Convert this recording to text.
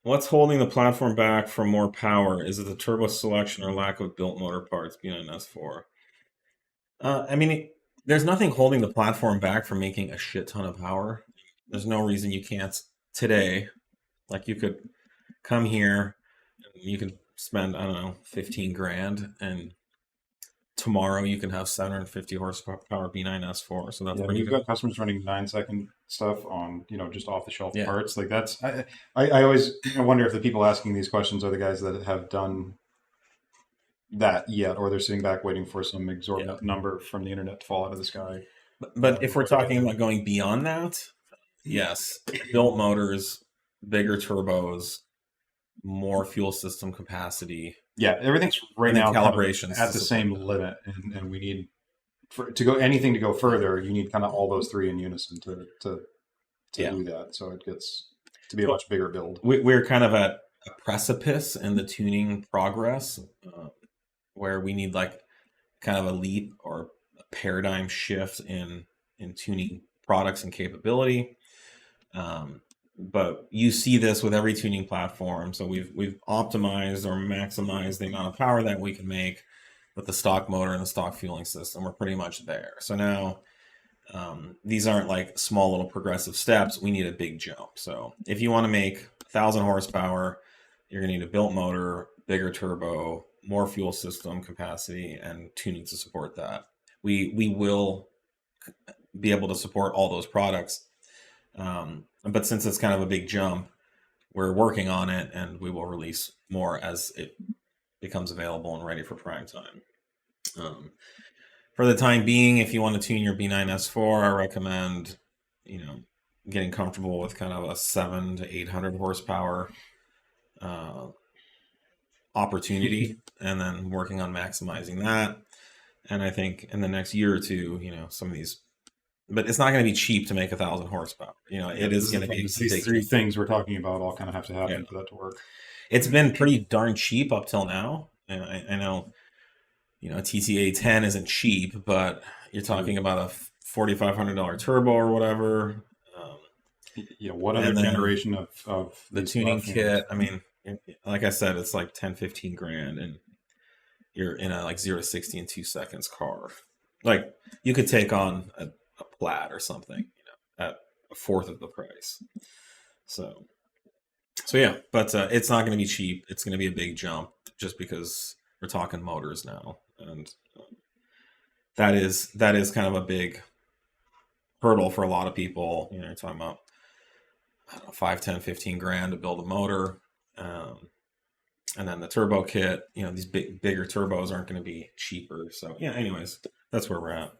What's holding the platform back from more power? Is it the turbo selection or lack of built motor parts? B9S4. I mean, there's nothing holding the platform back from making a shit ton of power. There's no reason you can't today. Like you could come here, you could spend, I don't know, 15 grand, and tomorrow you can have 750 horsepower B9S4. So that's Yeah, pretty we've good. got customers running 9-second stuff on, just off the shelf Yeah. parts. Like that's, I always wonder if the people asking these questions are the guys that have done that yet, or they're sitting back waiting for some Yeah. exorbitant number from the internet to fall out of the sky But if we're before they get talking to about it. going beyond that, yes, built motors, bigger turbos, more fuel system capacity, Yeah, everything's right and then now kind of calibrations at to the support same that. limit, and we need to go anything to go further. You need kind of all those three in unison to Yeah. do that. So it gets to be a So much bigger build. we're kind of at a precipice in the tuning progress where we need like kind of a leap or a paradigm shift in tuning products and capability. But you see this with every tuning platform. So we've optimized or maximized the amount of power that we can make with the stock motor and the stock fueling system. We're pretty much there. So now these aren't like small little progressive steps. We need a big jump. So if you want to make 1,000 horsepower, you're going to need a built motor, bigger turbo, more fuel system capacity, and tuning to support that. We will be able to support all those products. But since it's kind of a big jump, we're working on it, and we will release more as it becomes available and ready for prime time. For the time being, if you want to tune your B9S4, I recommend, getting comfortable with kind of a 700 to 800 horsepower uh, opportunity, and then working on maximizing that. And I think in the next year or two, some of these, but it's not going to be cheap to make 1,000 horsepower. Yeah, It this is is going the to thing. be Is these big. three things we're talking about all kind of have to Yeah, happen for that to work. it's been pretty darn cheap up till now. And I know, a TTA 10 isn't cheap, but you're talking about a $4,500 turbo or whatever. Um, What other and then generation of the these tuning platforms? kit, I mean, like I said, it's like 10, 15 grand, and you're in a like 0 to 60 in 2 seconds car. Like you could take on a Plaid or something, at a fourth of the price. So, so yeah, but it's not going to be cheap. It's going to be a big jump just because we're talking motors now, and that is kind of a big hurdle for a lot of people. You're talking about, I don't know, 5, 10, 15 grand to build a motor. Um, and then the turbo kit, these bigger turbos aren't going to be cheaper. So yeah, anyways, that's where we're at.